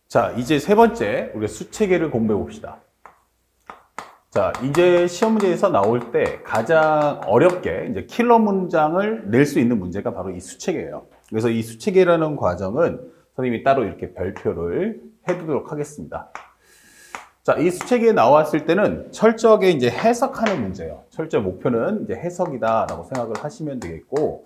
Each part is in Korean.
자, 이제 세 번째, 우리가 수체계를 공부해 봅시다. 자, 이제 시험 문제에서 나올 때 가장 어렵게 이제 킬러 문장을 낼 수 있는 문제가 바로 이 수체계예요. 그래서 이 수체계라는 과정은 선생님이 따로 이렇게 별표를 해두도록 하겠습니다. 자, 이 수체계에 나왔을 때는 철저하게 이제 해석하는 문제예요. 철저히 목표는 이제 해석이다라고 생각을 하시면 되겠고,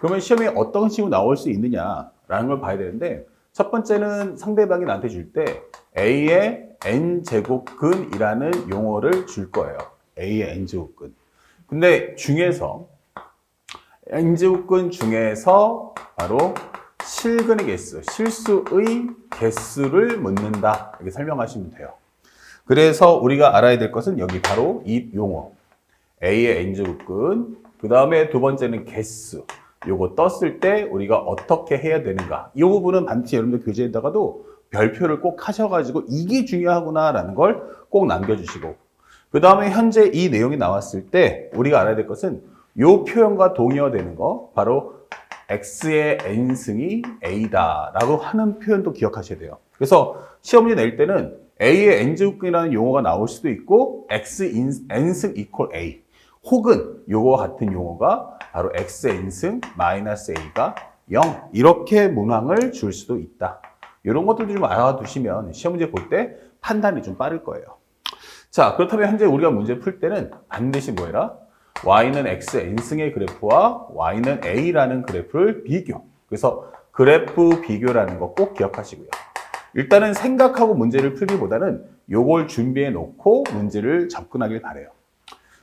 그러면 시험에 어떤 식으로 나올 수 있느냐라는 걸 봐야 되는데, 첫 번째는 상대방이 나한테 줄 때 A의 n제곱근이라는 용어를 줄 거예요. A의 n제곱근. 근데 중에서 n제곱근 중에서 바로 실근의 개수, 실수의 개수를 묻는다. 이렇게 설명하시면 돼요. 그래서 우리가 알아야 될 것은 여기 바로 이 용어. A의 n제곱근, 그 다음에 두 번째는 개수. 요거 떴을 때 우리가 어떻게 해야 되는가. 이 부분은 반드시 여러분들 교재에다가도 별표를 꼭 하셔가지고 이게 중요하구나라는 걸 꼭 남겨주시고. 그 다음에 현재 이 내용이 나왔을 때 우리가 알아야 될 것은 요 표현과 동의어되는 거, 바로 x의 n승이 a다라고 하는 표현도 기억하셔야 돼요. 그래서 시험 문제 낼 때는 a의 n제곱근이라는 용어가 나올 수도 있고 x n승 equal a, 혹은 요거와 같은 용어가 바로 x n승 마이너스 a가 0, 이렇게 문항을 줄 수도 있다. 이런 것들도 좀 알아두시면 시험 문제 볼 때 판단이 좀 빠를 거예요. 자, 그렇다면 현재 우리가 문제 풀 때는 반드시 뭐 해라? y는 x n승의 그래프와 y는 a라는 그래프를 비교. 그래서 그래프 비교라는 거 꼭 기억하시고요. 일단은 생각하고 문제를 풀기보다는 요걸 준비해 놓고 문제를 접근하길 바래요.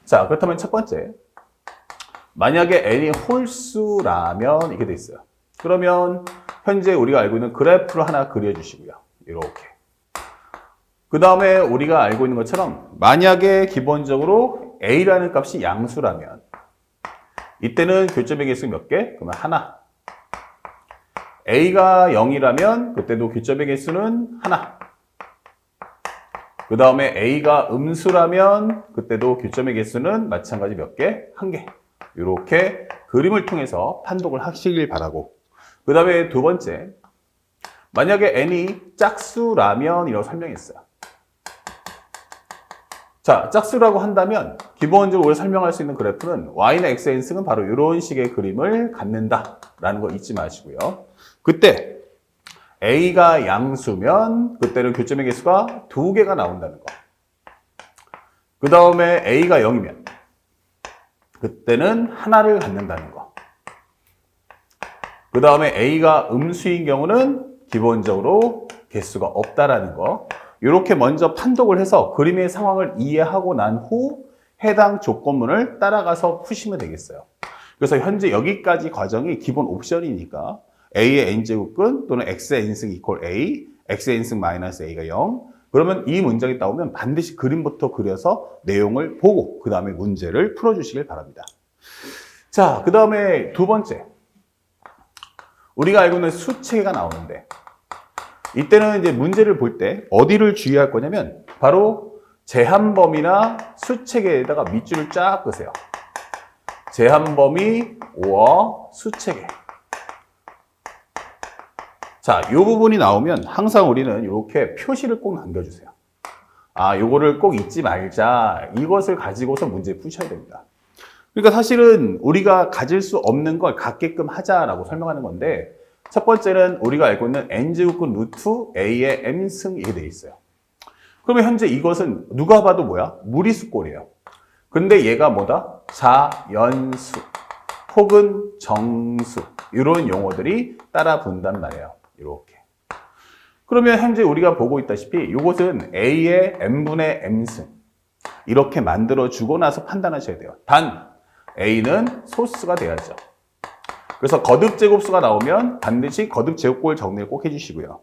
자, 그렇다면 첫 번째. 만약에 n이 홀수라면 이렇게 돼 있어요. 그러면 현재 우리가 알고 있는 그래프를 하나 그려주시고요. 이렇게. 그 다음에 우리가 알고 있는 것처럼 만약에 기본적으로 a라는 값이 양수라면 이때는 교점의 개수 몇 개? 그러면 하나. a가 0이라면 그때도 교점의 개수는 하나. 그 다음에 a가 음수라면 그때도 교점의 개수는 마찬가지 몇 개? 한 개. 이렇게 그림을 통해서 판독을 하시길 바라고. 그 다음에 두 번째, 만약에 n이 짝수라면 이라고 설명했어요. 자, 짝수라고 한다면 기본적으로 우리가 설명할 수 있는 그래프는 y는 x, n승은 바로 이런 식의 그림을 갖는다라는 거 잊지 마시고요. 그때 a가 양수면 그때는 교점의 개수가 2개가 나온다는 거. 그 다음에 a가 0이면 그때는 하나를 갖는다는 거. 그 다음에 a가 음수인 경우는 기본적으로 개수가 없다라는 거. 이렇게 먼저 판독을 해서 그림의 상황을 이해하고 난 후 해당 조건문을 따라가서 푸시면 되겠어요. 그래서 현재 여기까지 과정이 기본 옵션이니까 a의 n제곱근 또는 x의 n승 equal a, x의 n승 마이너스 a가 0. 그러면 이 문장이 나오면 반드시 그림부터 그려서 내용을 보고 그 다음에 문제를 풀어주시길 바랍니다. 자, 그 다음에 두 번째. 우리가 알고 있는 수체계가 나오는데 이때는 이제 문제를 볼 때 어디를 주의할 거냐면 바로 제한범위나 수체계에다가 밑줄을 쫙 그으세요. 제한범위, or 수체계. 자, 이 부분이 나오면 항상 우리는 이렇게 표시를 꼭 남겨주세요. 아, 요거를 꼭 잊지 말자. 이것을 가지고서 문제 푸셔야 됩니다. 그러니까 사실은 우리가 가질 수 없는 걸 갖게끔 하자라고 설명하는 건데, 첫 번째는 우리가 알고 있는 n제곱근 루트 a의 m승 이게 돼 있어요. 그러면 현재 이것은 누가 봐도 뭐야? 무리수꼴이에요. 근데 얘가 뭐다? 자연수 혹은 정수 이런 용어들이 따라 붙는단 말이에요. 이렇게. 그러면 현재 우리가 보고 있다시피 이것은 a의 n분의 m승 이렇게 만들어 주고 나서 판단하셔야 돼요. 단 a는 소수가 돼야죠. 그래서 거듭제곱수가 나오면 반드시 거듭제곱꼴 정리를 꼭 해주시고요.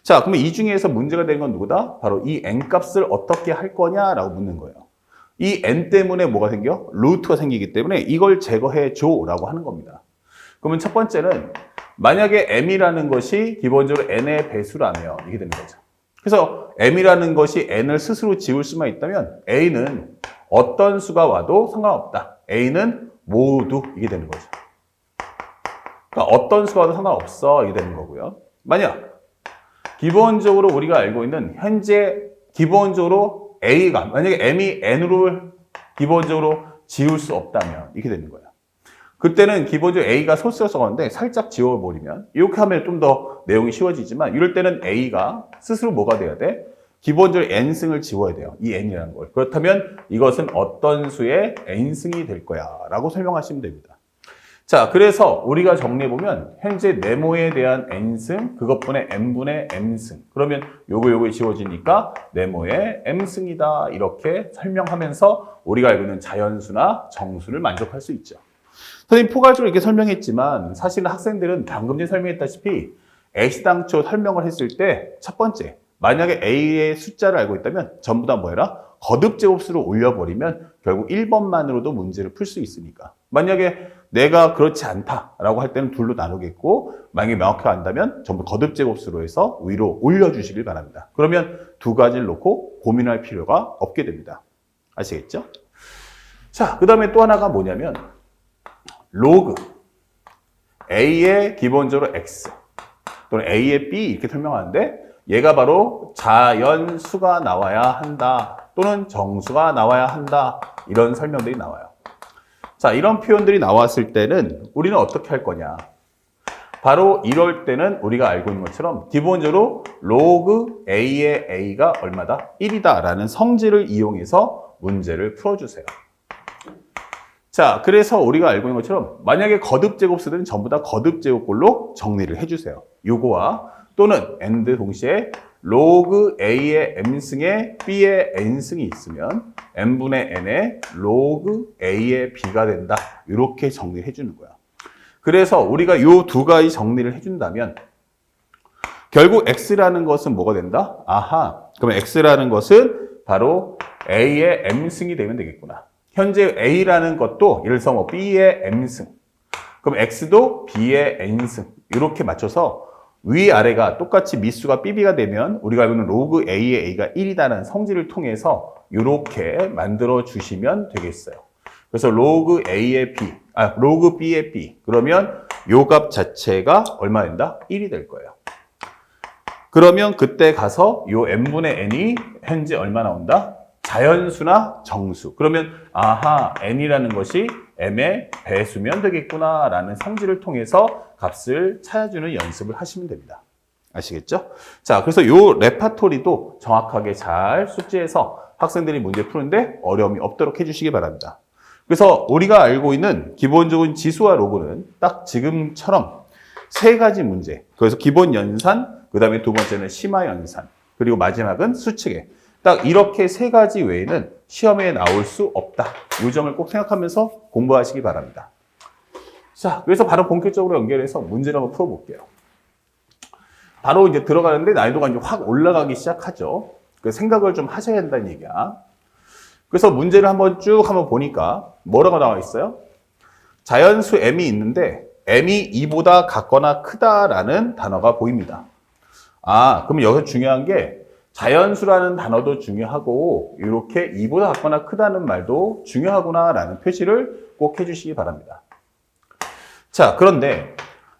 자, 그러면 이 중에서 문제가 되는 건 누구다? 바로 이 n값을 어떻게 할 거냐라고 묻는 거예요. 이 n 때문에 뭐가 생겨? 루트가 생기기 때문에 이걸 제거해 줘라고 하는 겁니다. 그러면 첫 번째는 만약에 m이라는 것이 기본적으로 n의 배수라면 이게 되는 거죠. 그래서 m이라는 것이 n을 스스로 지울 수만 있다면 a는 어떤 수가 와도 상관없다. a는 모두 이게 되는 거죠. 그러니까 어떤 수가 와도 상관없어 이게 되는 거고요. 만약 기본적으로 우리가 알고 있는 현재 기본적으로 A가 만약에 M이 N으로 기본적으로 지울 수 없다면 이렇게 되는 거예요. 그때는 기본적으로 A가 소스로 써가는데 살짝 지워버리면 이렇게 하면 좀 더 내용이 쉬워지지만 이럴 때는 A가 스스로 뭐가 돼야 돼? 기본적으로 n승을 지워야 돼요. 이 n이라는 걸. 그렇다면 이것은 어떤 수의 n승이 될 거야 라고 설명하시면 됩니다. 자, 그래서 우리가 정리해보면 현재 네모에 대한 n승, 그것분의 n분의 m승. 그러면 요거 지워지니까 네모의 m승이다 이렇게 설명하면서 우리가 알고 있는 자연수나 정수를 만족할 수 있죠. 선생님 포괄적으로 이렇게 설명했지만 사실은 학생들은 방금 전에 설명했다시피 X당초 설명을 했을 때 첫 번째 만약에 A의 숫자를 알고 있다면 전부 다 뭐해라? 거듭제곱수로 올려버리면 결국 1번만으로도 문제를 풀 수 있으니까. 만약에 내가 그렇지 않다라고 할 때는 둘로 나누겠고 만약에 명확히 안다면 전부 거듭제곱수로 해서 위로 올려주시길 바랍니다. 그러면 두 가지를 놓고 고민할 필요가 없게 됩니다. 아시겠죠? 자, 그 다음에 또 하나가 뭐냐면 로그 A의 기본적으로 X 또는 A의 B 이렇게 설명하는데 얘가 바로 자연수가 나와야 한다 또는 정수가 나와야 한다 이런 설명들이 나와요. 자, 이런 표현들이 나왔을 때는 우리는 어떻게 할 거냐? 바로 이럴 때는 우리가 알고 있는 것처럼 기본적으로 로그 A의 A가 얼마다? 1이다 라는 성질을 이용해서 문제를 풀어주세요. 자, 그래서 우리가 알고 있는 것처럼 만약에 거듭제곱수들은 전부 다 거듭제곱꼴로 정리를 해주세요. 요거와 또는 and 동시에 로그 A의 M승에 B의 N승이 있으면 N분의 N의 로그 A의 B가 된다. 이렇게 정리해 주는 거야. 그래서 우리가 요 두 가지 정리를 해준다면 결국 X라는 것은 뭐가 된다? 아하, 그러면 X라는 것은 바로 A의 M승이 되면 되겠구나. 현재 A라는 것도 예를 들어서 뭐 B의 M승, 그럼 X도 B의 N승 이렇게 맞춰서 위아래가 똑같이 미수가 BB가 되면 우리가 알고 있는 로그 A의 A가 1이라는 성질을 통해서 이렇게 만들어 주시면 되겠어요. 그래서 로그 A의 B, 로그 B의 B 그러면 요 값 자체가 얼마 된다? 1이 될 거예요. 그러면 그때 가서 요 n분의 n이 현재 얼마 나온다? 자연수나 정수. 그러면 아하, n이라는 것이 m의 배수면 되겠구나 라는 성질을 통해서 값을 찾아주는 연습을 하시면 됩니다. 아시겠죠? 자, 그래서 요 레파토리도 정확하게 잘 숙지해서 학생들이 문제 푸는데 어려움이 없도록 해주시기 바랍니다. 그래서 우리가 알고 있는 기본적인 지수와 로그는 딱 지금처럼 세 가지 문제. 그래서 기본 연산, 그 다음에 두 번째는 심화 연산, 그리고 마지막은 수칙에. 딱 이렇게 세 가지 외에는 시험에 나올 수 없다. 이 점을 꼭 생각하면서 공부하시기 바랍니다. 자, 그래서 바로 본격적으로 연결해서 문제를 한번 풀어볼게요. 바로 이제 들어가는데 난이도가 이제 확 올라가기 시작하죠. 그 생각을 좀 하셔야 한다는 얘기야. 그래서 문제를 한번 보니까 뭐라고 나와 있어요? 자연수 m이 있는데 m이 2보다 같거나 크다라는 단어가 보입니다. 아, 그럼 여기서 중요한 게 자연수라는 단어도 중요하고 이렇게 2보다 같거나 크다는 말도 중요하구나라는 표시를 꼭 해주시기 바랍니다. 자, 그런데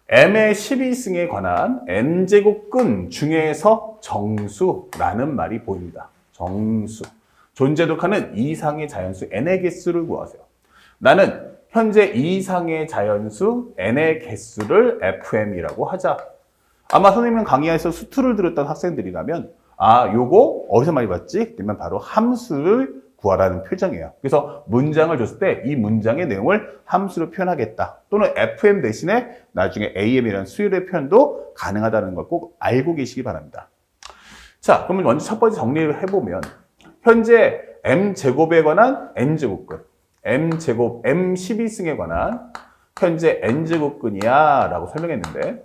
m의 12승에 관한 n제곱근 중에서 정수라는 말이 보입니다. 정수. 존재독하는 이상의 자연수 n의 개수를 구하세요. 나는 현재 이상의 자연수 n의 개수를 fm이라고 하자. 아마 선생님 강의에서 수투를 들었던 학생들이라면 아, 요거 어디서 많이 봤지? 그러면 바로 함수를 구하라는 표정이에요. 그래서 문장을 줬을 때 이 문장의 내용을 함수로 표현하겠다. 또는 fm 대신에 나중에 am이라는 수열의 표현도 가능하다는 걸 꼭 알고 계시기 바랍니다. 자, 그러면 먼저 첫 번째 정리를 해보면 현재 m제곱에 관한 n제곱근, m제곱, m12승에 관한 현재 n제곱근이야 라고 설명했는데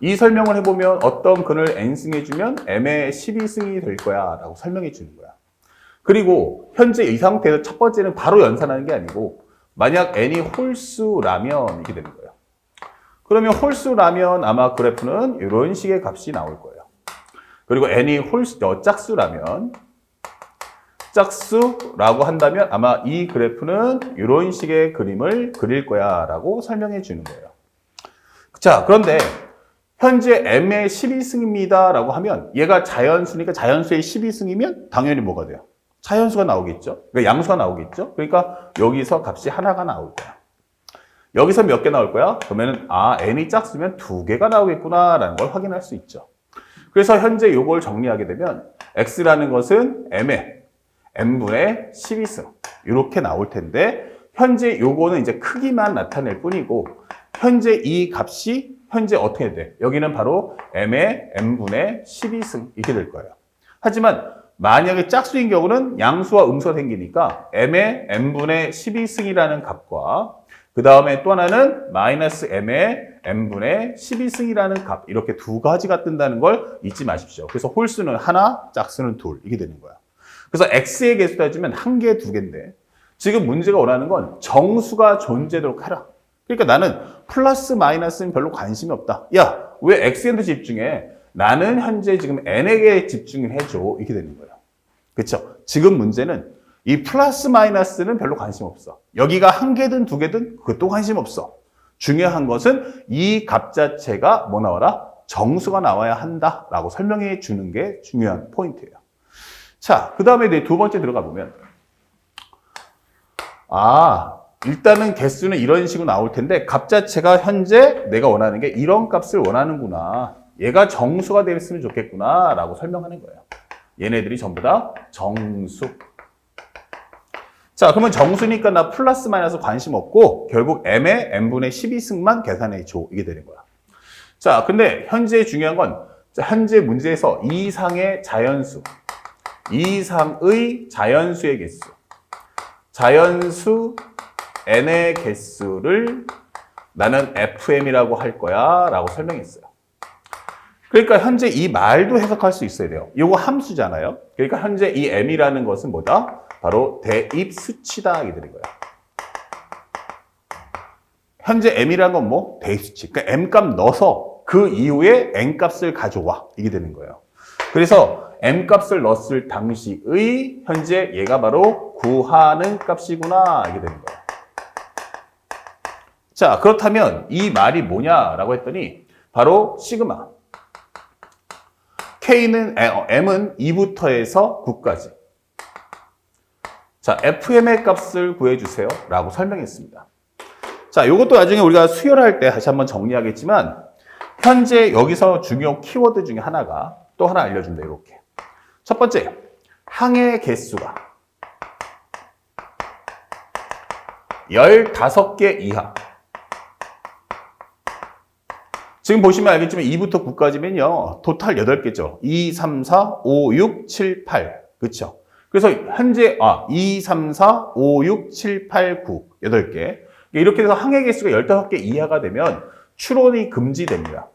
이 설명을 해보면 어떤 근을 n승 해주면 m의 12승이 될 거야 라고 설명해 주는 거야. 그리고 현재 이 상태에서 첫 번째는 바로 연산하는 게 아니고 만약 n이 홀수라면 이렇게 되는 거예요. 그러면 홀수라면 아마 그래프는 이런 식의 값이 나올 거예요. 그리고 n이 짝수라면 짝수라고 한다면 아마 이 그래프는 이런 식의 그림을 그릴 거야 라고 설명해 주는 거예요. 자, 그런데 현재 m의 12승입니다 라고 하면 얘가 자연수니까 자연수의 12승이면 당연히 뭐가 돼요? 자연수가 나오겠죠? 그러니까 양수가 나오겠죠? 그러니까 여기서 값이 하나가 나올 거야. 여기서 몇 개 나올 거야? 그러면은 n이 짝수면 2개가 나오겠구나 라는 걸 확인할 수 있죠. 그래서 현재 요걸 정리하게 되면 x라는 것은 m의 n분의 12승 이렇게 나올 텐데 현재 요거는 이제 크기만 나타낼 뿐이고 현재 이 값이 현재 어떻게 돼? 여기는 바로 m의 n분의 12승 이렇게 될 거예요. 하지만 만약에 짝수인 경우는 양수와 음수가 생기니까 m의 n분의 12승이라는 값과 그 다음에 또 하나는 마이너스 m의 n분의 12승이라는 값 이렇게 두 가지가 뜬다는 걸 잊지 마십시오. 그래서 홀수는 하나, 짝수는 둘 이게 되는 거야. 그래서 x의 개수 따지면 한 개, 두 개인데 지금 문제가 원하는 건 정수가 존재하도록 하라. 그러니까 나는 플러스 마이너스는 별로 관심이 없다. 야, 왜 x한테 집중해? 나는 현재 지금 n에게 집중을 해줘. 이렇게 되는 거예요. 그렇죠? 지금 문제는 이 플러스 마이너스는 별로 관심 없어. 여기가 한 개든 두 개든 그것도 관심 없어. 중요한 것은 이 값 자체가 뭐 나와라? 정수가 나와야 한다라고 설명해 주는 게 중요한 포인트예요. 자, 그 다음에 두 번째 들어가 보면 일단은 개수는 이런 식으로 나올 텐데 값 자체가 현재 내가 원하는 게 이런 값을 원하는구나. 얘가 정수가 되었으면 좋겠구나 라고 설명하는 거예요. 얘네들이 전부 다 정수. 자, 그러면 정수니까 나 플러스 마이너스 관심 없고 결국 m의 n분의 12승만 계산해 줘. 이게 되는 거야. 자, 근데 현재 중요한 건 현재 문제에서 이상의 자연수, 이상의 자연수의 개수, 자연수 n의 개수를 나는 fm이라고 할 거야 라고 설명했어요. 그러니까 현재 이 말도 해석할 수 있어야 돼요. 이거 함수잖아요. 그러니까 현재 이 m이라는 것은 뭐다? 바로 대입 수치다 이게 되는 거야. 현재 m이라는 건 뭐? 대입 수치. 그러니까 m값 넣어서 그 이후에 n값을 가져와 이게 되는 거예요. 그래서 m값을 넣었을 당시의 현재 얘가 바로 구하는 값이구나 이게 되는 거예요. 자, 그렇다면 이 말이 뭐냐라고 했더니 바로 시그마. K는, M은 2부터 해서 9까지. 자, FM의 값을 구해주세요. 라고 설명했습니다. 자, 이것도 나중에 우리가 수열할 때 다시 한번 정리하겠지만, 현재 여기서 중요 키워드 중에 하나가 또 하나 알려준다, 이렇게. 첫 번째, 항의 개수가 15개 이하. 지금 보시면 알겠지만 2부터 9까지면요. 토탈 8개죠. 2, 3, 4, 5, 6, 7, 8. 그렇죠? 그래서 현재 2, 3, 4, 5, 6, 7, 8, 9. 8개. 이렇게 해서 항의 개수가 15개 이하가 되면 추론이 금지됩니다.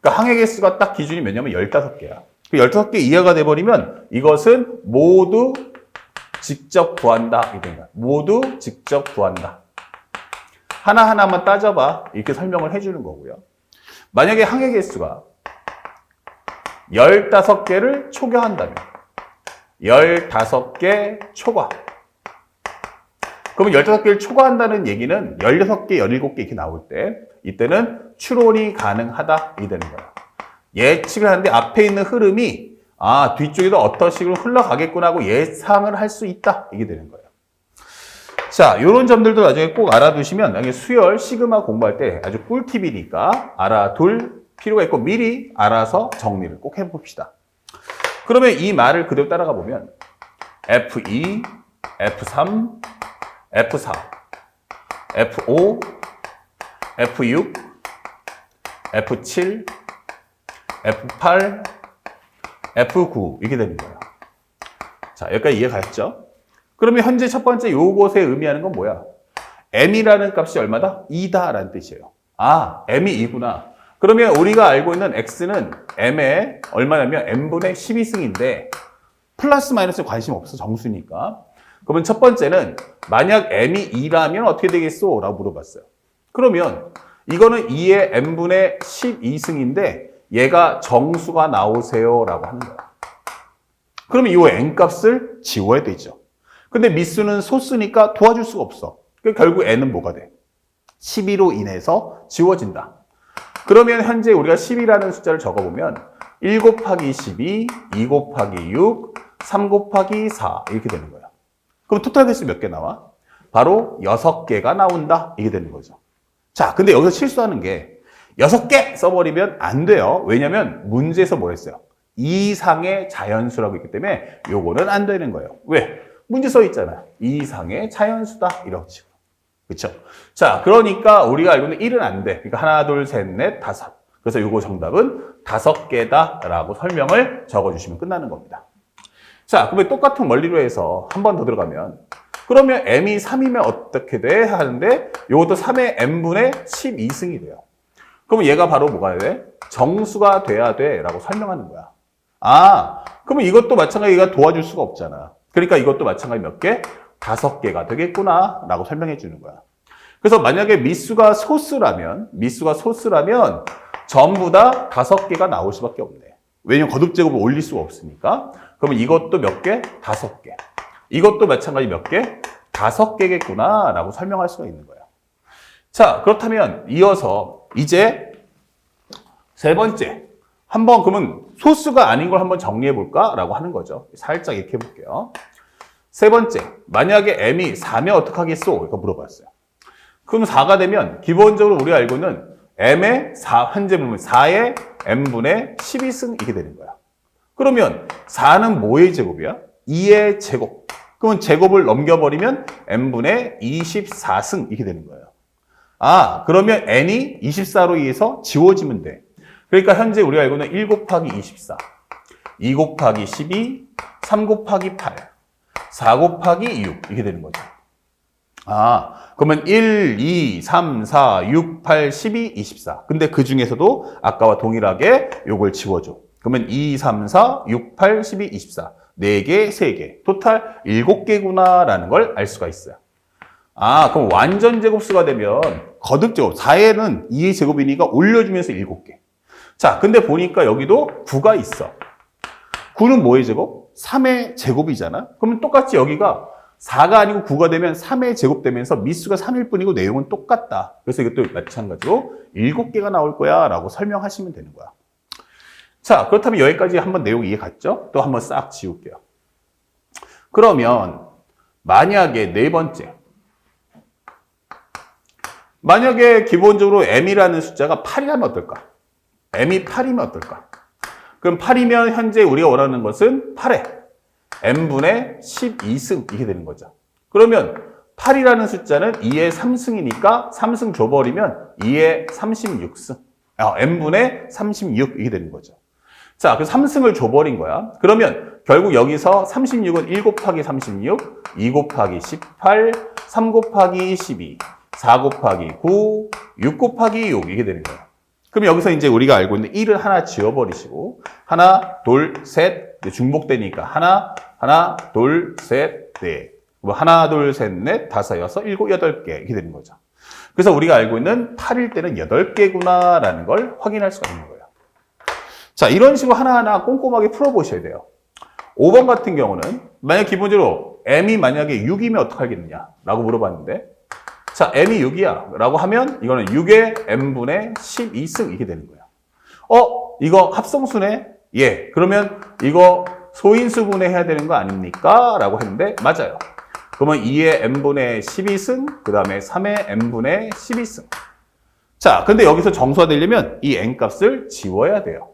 그러니까 항의 개수가 딱 기준이 몇냐면 15개야. 그 15개 이하가 돼버리면 이것은 모두 직접 구한다. 이게 모두 직접 구한다. 하나하나만 따져봐. 이렇게 설명을 해주는 거고요. 만약에 항의 개수가 15개를 초과한다면 15개 초과. 그러면 15개를 초과한다는 얘기는 16개, 17개 이렇게 나올 때 이때는 추론이 가능하다. 이 되는 거야. 예측을 하는데 앞에 있는 흐름이 뒤쪽에도 어떤 식으로 흘러가겠구나 하고 예상을 할 수 있다. 이게 되는 거예요. 자, 이런 점들도 나중에 꼭 알아두시면 나중에 수열, 시그마 공부할 때 아주 꿀팁이니까 알아둘 필요가 있고 미리 알아서 정리를 꼭 해봅시다. 그러면 이 말을 그대로 따라가 보면 F2, F3, F4, F5, F6, F7, F8, F9 이렇게 되는 거예요. 자, 여기까지 이해가 갔죠? 그러면 현재 첫 번째 요것에 의미하는 건 뭐야? m이라는 값이 얼마다? 2다라는 뜻이에요. m이 2구나. 그러면 우리가 알고 있는 x는 m의 얼마냐면 m분의 12승인데 플러스 마이너스 관심 없어. 정수니까. 그러면 첫 번째는 만약 m이 2라면 어떻게 되겠소? 라고 물어봤어요. 그러면 이거는 2의 m분의 12승인데 얘가 정수가 나오세요. 라고 하는 거야. 그러면 이 n값을 지워야 되죠. 근데 미수는 소수니까 도와줄 수가 없어. 그러니까 결국 n은 뭐가 돼? 12로 인해서 지워진다. 그러면 현재 우리가 10이라는 숫자를 적어보면 1 곱하기 12, 2 곱하기 6, 3 곱하기 4 이렇게 되는 거예요. 그럼 토탈 개수 몇 개 나와? 바로 6개가 나온다. 이게 되는 거죠. 자, 근데 여기서 실수하는 게 6개 써버리면 안 돼요. 왜냐면 문제에서 뭐 했어요? 이상의 자연수라고 있기 때문에 요거는 안 되는 거예요. 왜? 문제 써 있잖아요. 이상의 자연수다. 이런 식으로. 그렇죠? 자, 그러니까 우리가 알고 있는 1은 안 돼. 그러니까 하나, 둘, 셋, 넷, 다섯. 그래서 요거 정답은 5개다 라고 설명을 적어주시면 끝나는 겁니다. 자, 그러면 똑같은 원리로 해서 한 번 더 들어가면 그러면 m이 3이면 어떻게 돼? 하는데 요것도 3의 m분의 12승이 돼요. 그러면 얘가 바로 뭐가 돼? 정수가 돼야 돼 라고 설명하는 거야. 아, 그러면 이것도 마찬가지가 도와줄 수가 없잖아. 그러니까 이것도 마찬가지 몇 개? 5개가 되겠구나 라고 설명해 주는 거야. 그래서 만약에 미수가 소수라면 전부 다 5개가 나올 수밖에 없네. 왜냐면 거듭제곱을 올릴 수가 없으니까. 그러면 이것도 몇 개? 5개. 이것도 마찬가지 몇 개? 5개겠구나 라고 설명할 수가 있는 거예요. 자, 그렇다면 이어서 이제 세 번째. 한번 그러면 소수가 아닌 걸 한번 정리해 볼까? 라고 하는 거죠. 살짝 이렇게 해볼게요. 세 번째. 만약에 m이 4면 어떡하겠소? 이렇게 물어봤어요. 그럼 4가 되면 기본적으로 우리가 알고 있는 m의 4, 현재 보면 4의 m분의 12승 이렇게 되는 거야. 그러면 4는 뭐의 제곱이야? 2의 제곱. 그러면 제곱을 넘겨버리면 m분의 24승 이렇게 되는 거예요. 아, 그러면 n이 24로 의해서 지워지면 돼. 그러니까 현재 우리가 알고 있는 1 곱하기 24, 2 곱하기 12, 3 곱하기 8, 4 곱하기 6 이렇게 되는 거죠. 아, 그러면 1, 2, 3, 4, 6, 8, 12, 24. 근데 그 중에서도 아까와 동일하게 요걸 지워줘. 그러면 2, 3, 4, 6, 8, 12, 24. 4개, 3개. 토탈 7개구나 라는 걸 알 수가 있어요. 아, 그럼 완전 제곱수가 되면 거듭 제곱. 4에는 2의 제곱이니까 올려주면서 7개. 자, 근데 보니까 여기도 9가 있어. 9는 뭐의 제곱? 3의 제곱이잖아. 그러면 똑같이 여기가 4가 아니고 9가 되면 3의 제곱 되면서 미수가 3일 뿐이고 내용은 똑같다. 그래서 이것도 마찬가지로 7개가 나올 거야 라고 설명하시면 되는 거야. 자, 그렇다면 여기까지 한번 내용 이해 갔죠? 또 한번 싹 지울게요. 그러면 만약에 네 번째. 만약에 기본적으로 m이라는 숫자가 8이라면 어떨까? m이 8이면 어떨까? 그럼 8이면 현재 우리가 원하는 것은 8에 m분의 12승 이렇게 되는 거죠. 그러면 8이라는 숫자는 2의 3승이니까 3승 줘버리면 2의 36승. m분의 36 이렇게 되는 거죠. 자, 그 3승을 줘버린 거야. 그러면 결국 여기서 36은 1 곱하기 36, 2 곱하기 18, 3 곱하기 12, 4 곱하기 9, 6 곱하기 6 이게 되는 거예요. 그럼 여기서 이제 우리가 알고 있는 1을 하나 지워버리시고 하나, 둘, 셋 중복되니까 하나, 둘, 셋, 넷. 하나, 둘, 셋, 넷, 다섯, 여섯, 일곱, 여덟 개 이렇게 되는 거죠. 그래서 우리가 알고 있는 8일 때는 8개구나라는 걸 확인할 수가 있는 거예요. 자, 이런 식으로 하나하나 꼼꼼하게 풀어보셔야 돼요. 5번 같은 경우는 만약 기본적으로 m이 만약에 6이면 어떡하겠느냐 라고 물어봤는데 자, m이 6이야 라고 하면 이거는 6의 m분의 12승 이렇게 되는 거예요. 이거 합성수네? 예. 그러면 이거 소인수분해 해야 되는 거 아닙니까? 라고 했는데 맞아요. 그러면 2의 m분의 12승 그 다음에 3의 m분의 12승. 자, 근데 여기서 정수화 되려면 이 n값을 지워야 돼요.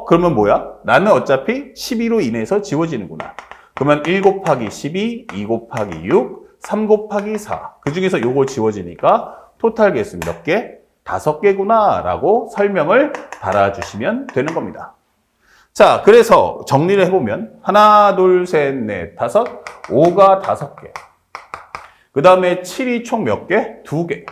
그러면 뭐야? 나는 어차피 12로 인해서 지워지는구나. 그러면 1 곱하기 12, 2 곱하기 6, 3 곱하기 4. 그 중에서 요거 지워지니까 토탈 개수 몇 개? 5개구나 라고 설명을 달아주시면 되는 겁니다. 자, 그래서 정리를 해보면 하나, 둘, 셋, 넷, 다섯, 5가 5개. 그 다음에 7이 총 몇 개? 2개.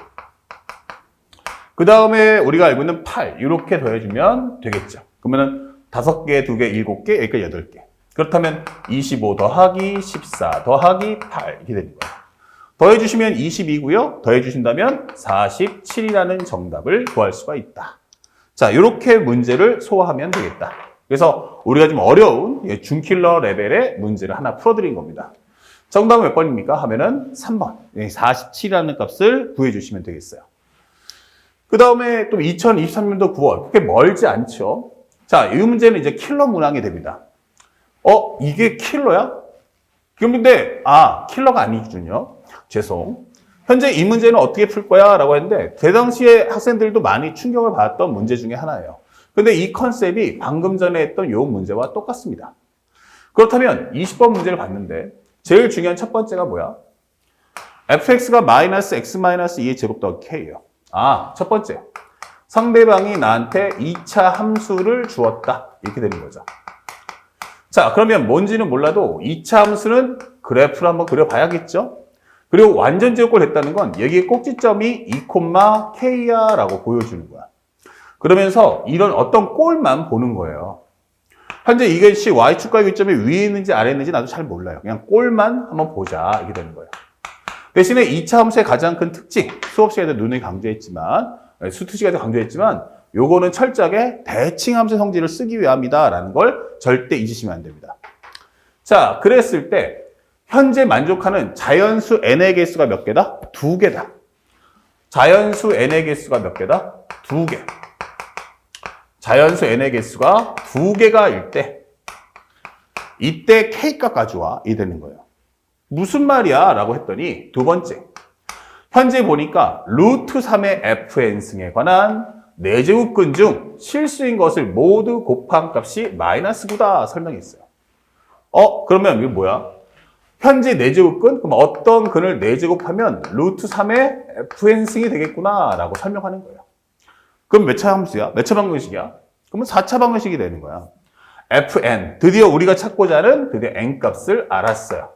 그 다음에 우리가 알고 있는 8 이렇게 더해주면 되겠죠. 그러면은 5개, 2개, 7개, 여기까지 8개. 그렇다면 25 더하기 14 더하기 8 이렇게 되는 거예요. 더해주시면 22고요. 더해주신다면 47이라는 정답을 구할 수가 있다. 자, 이렇게 문제를 소화하면 되겠다. 그래서 우리가 좀 어려운 중킬러 레벨의 문제를 하나 풀어드린 겁니다. 정답은 몇 번입니까? 하면은 3번. 47이라는 값을 구해주시면 되겠어요. 그 다음에 또 2023년도 9월. 그렇게 멀지 않죠? 자, 이 문제는 이제 킬러 문항이 됩니다. 이게 킬러야? 근데, 킬러가 아니군요. 죄송. 현재 이 문제는 어떻게 풀 거야? 라고 했는데, 그 당시에 학생들도 많이 충격을 받았던 문제 중에 하나예요. 근데 이 컨셉이 방금 전에 했던 요 문제와 똑같습니다. 그렇다면 20번 문제를 봤는데, 제일 중요한 첫 번째가 뭐야? fx가 마이너스 x 마이너스 2의 제곱 더하기 k예요. 첫 번째. 상대방이 나한테 2차 함수를 주었다. 이렇게 되는 거죠. 자, 그러면 뭔지는 몰라도 2차 함수는 그래프를 한번 그려봐야겠죠? 그리고 완전 제곱을 했다는 건 여기에 꼭지점이 2,k야 라고 보여주는 거야. 그러면서 이런 어떤 꼴만 보는 거예요. 현재 이것이 y축과 교점이 위에 있는지 아래에 있는지 나도 잘 몰라요. 그냥 꼴만 한번 보자. 이렇게 되는 거예요. 대신에 2차 함수의 가장 큰 특징, 수업 시간에도 눈을 강조했지만, 수트 시간에도 강조했지만, 요거는 철저하게 대칭 함수의 성질을 쓰기 위함이다 라는 걸 절대 잊으시면 안 됩니다. 자, 그랬을 때 현재 만족하는 자연수 n의 개수가 몇 개다? 2개다. 자연수 n의 개수가 몇 개다? 2개. 자연수 n의 개수가 2개가일 때 이때 k값 가져와 이 되는 거예요. 무슨 말이야? 라고 했더니 두 번째. 현재 보니까 루트 3의 fn승에 관한 내제곱근 중 실수인 것을 모두 곱한 값이 마이너스 9다 설명했어요. 그러면 이게 뭐야? 현재 내제곱근? 그럼 어떤 근을 내제곱하면 루트 3의 fn승이 되겠구나 라고 설명하는 거예요. 그럼 몇 차 함수야? 몇 차 방정식이야? 그러면 4차 방정식이 되는 거야. fn. 드디어 우리가 찾고자 하는 드디어 n 값을 알았어요.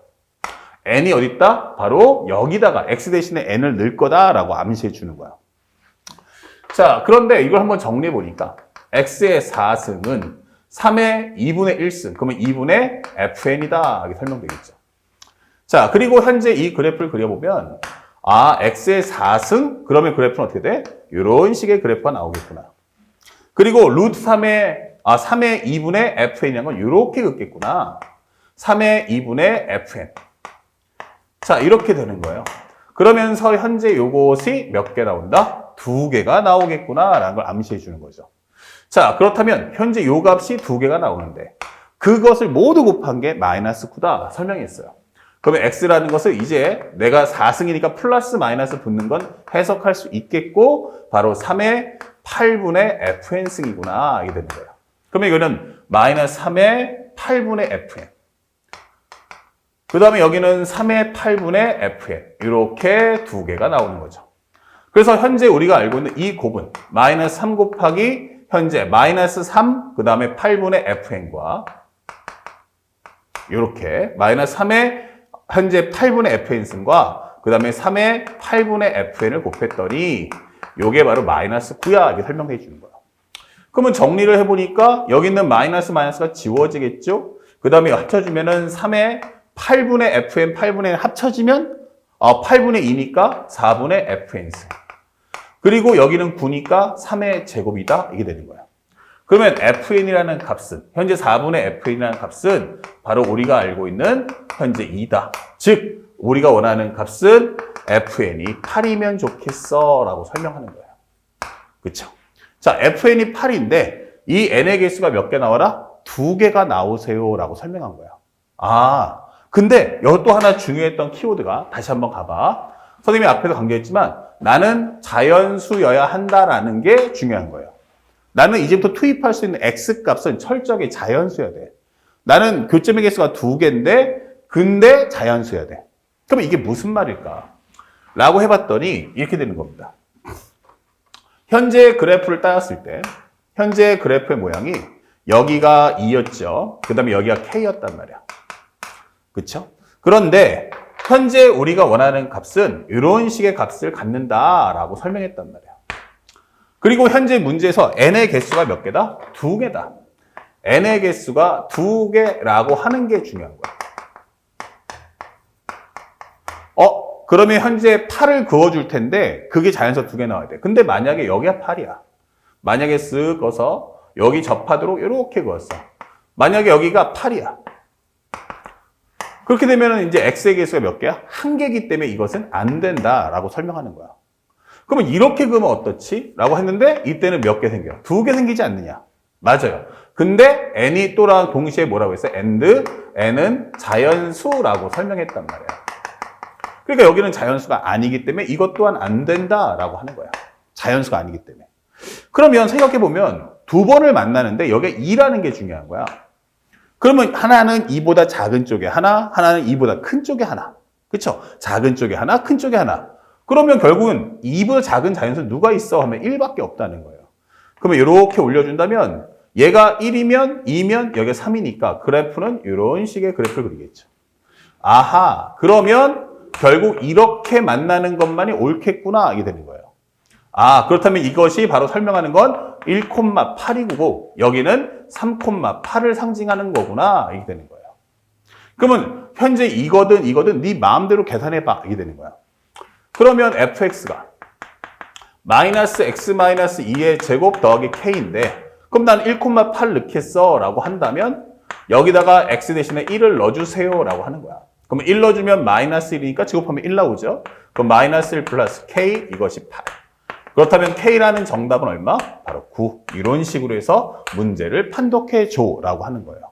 n이 어디 있다? 바로 여기다가 x 대신에 n을 넣을 거다라고 암시해 주는 거야. 자, 그런데 이걸 한번 정리해 보니까 x의 4승은 3의 2분의 1승, 그러면 2분의 fn이다. 이렇게 설명되겠죠. 자, 그리고 현재 이 그래프를 그려보면 x의 4승, 그러면 그래프는 어떻게 돼? 이런 식의 그래프가 나오겠구나. 그리고 루트 3의 2분의 fn이라는 건 이렇게 긋겠구나. 3의 2분의 fn. 자, 이렇게 되는 거예요. 그러면서 현재 요것이 몇 개 나온다? 2개가 나오겠구나 라는 걸 암시해 주는 거죠. 자, 그렇다면 현재 요 값이 2개가 나오는데 그것을 모두 곱한 게 마이너스 9다 설명했어요. 그러면 x라는 것을 이제 내가 4승이니까 플러스 마이너스 붙는 건 해석할 수 있겠고 바로 3의 8분의 fn승이구나 이게 되는 거예요. 그러면 이거는 마이너스 3의 8분의 fn. 그 다음에 여기는 3의 8분의 fn. 이렇게 2개가 나오는 거죠. 그래서 현재 우리가 알고 있는 이 곱은 마이너스 3 곱하기 현재 마이너스 3, 그 다음에 8분의 fn과 이렇게 마이너스 3의 현재 8분의 fn승과 그 다음에 3의 8분의 fn을 곱했더니 이게 바로 마이너스 9야 이렇게 설명해 주는 거예요. 그러면 정리를 해보니까 여기 있는 마이너스가 지워지겠죠? 그 다음에 합쳐주면은 3의 8분의 fn, 8분의 n 합쳐지면 8분의 2니까 4분의 fn승. 그리고 여기는 9니까 3의 제곱이다. 이게 되는 거야. 그러면 fn이라는 값은 현재 4분의 fn이라는 값은 바로 우리가 알고 있는 현재 2다. 즉 우리가 원하는 값은 fn이 8이면 좋겠어 라고 설명하는 거예요. 그렇죠? 자, fn이 8인데 이 n의 개수가 몇 개 나와라? 2개가 나오세요 라고 설명한 거야. 근데 여기 또 하나 중요했던 키워드가 다시 한번 가봐. 선생님이 앞에서 강조했지만 나는 자연수여야 한다라는 게 중요한 거예요. 나는 이제부터 투입할 수 있는 x값은 철저하게 자연수여야 돼. 나는 교점의 개수가 2개인데 근데 자연수여야 돼. 그럼 이게 무슨 말일까? 라고 해봤더니 이렇게 되는 겁니다. 현재 그래프를 따졌을 때 현재 그래프의 모양이 여기가 2였죠. 그 다음에 여기가 k였단 말이야. 그렇죠? 그런데 현재 우리가 원하는 값은 이런 식의 값을 갖는다라고 설명했단 말이야. 그리고 현재 문제에서 n의 개수가 몇 개다? 2개다. n의 개수가 2개라고 하는 게 중요한 거야. 그러면 현재 8을 그어줄 텐데 그게 자연수 2개 나와야 돼. 근데 만약에 여기가 8이야. 만약에 쓱 그어서 여기 접하도록 이렇게 그었어. 만약에 여기가 8이야. 그렇게 되면 이제 x의 개수가 몇 개야? 한 개이기 때문에 이것은 안 된다라고 설명하는 거야. 그러면 이렇게 그으면 어떻지? 라고 했는데 이때는 몇 개 생겨? 두 개 생기지 않느냐? 맞아요. 근데 n이 또랑 동시에 뭐라고 했어요? n은 자연수라고 설명했단 말이야. 그러니까 여기는 자연수가 아니기 때문에 이것 또한 안 된다라고 하는 거야. 자연수가 아니기 때문에. 그러면 생각해보면 두 번을 만나는데 여기에 2라는 게 중요한 거야. 그러면 하나는 2보다 작은 쪽에 하나, 하나는 2보다 큰 쪽에 하나. 그쵸? 작은 쪽에 하나, 큰 쪽에 하나. 그러면 결국은 2보다 작은 자연수 누가 있어? 하면 1밖에 없다는 거예요. 그러면 이렇게 올려준다면 얘가 1이면 2면 여기가 3이니까 그래프는 이런 식의 그래프를 그리겠죠. 아하, 그러면 결국 이렇게 만나는 것만이 옳겠구나 이게 되는 거예요. 아, 그렇다면 이것이 바로 설명하는 건 1,8이고 여기는 3,8을 상징하는 거구나 이게 되는 거예요. 그러면 현재 이거든 네 마음대로 계산해봐 이게 되는 거야. 그러면 fx가 마이너스 x 마이너스 2의 제곱 더하기 k인데 그럼 난 1,8 넣겠어 라고 한다면 여기다가 x 대신에 1을 넣어주세요 라고 하는 거야. 그러면 1 넣어주면 마이너스 1이니까 제곱하면 1 나오죠. 그럼 마이너스 1 플러스 k 이것이 8. 그렇다면 k라는 정답은 얼마? 바로 9. 이런 식으로 해서 문제를 판독해 줘라고 하는 거예요.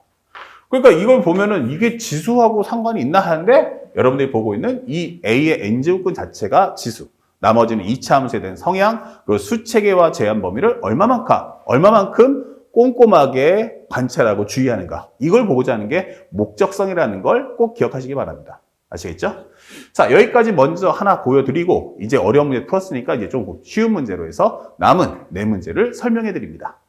그러니까 이걸 보면은 이게 지수하고 상관이 있나 하는데 여러분들이 보고 있는 이 a의 n제곱근 자체가 지수. 나머지는 이차 함수에 대한 성향, 그리고 수체계와 제한 범위를 얼마만큼 꼼꼼하게 관찰하고 주의하는가. 이걸 보고자 하는 게 목적성이라는 걸 꼭 기억하시기 바랍니다. 아시겠죠? 자, 여기까지 먼저 하나 보여드리고 이제 어려운 문제 풀었으니까 이제 좀 쉬운 문제로 해서 남은 네 문제를 설명해 드립니다.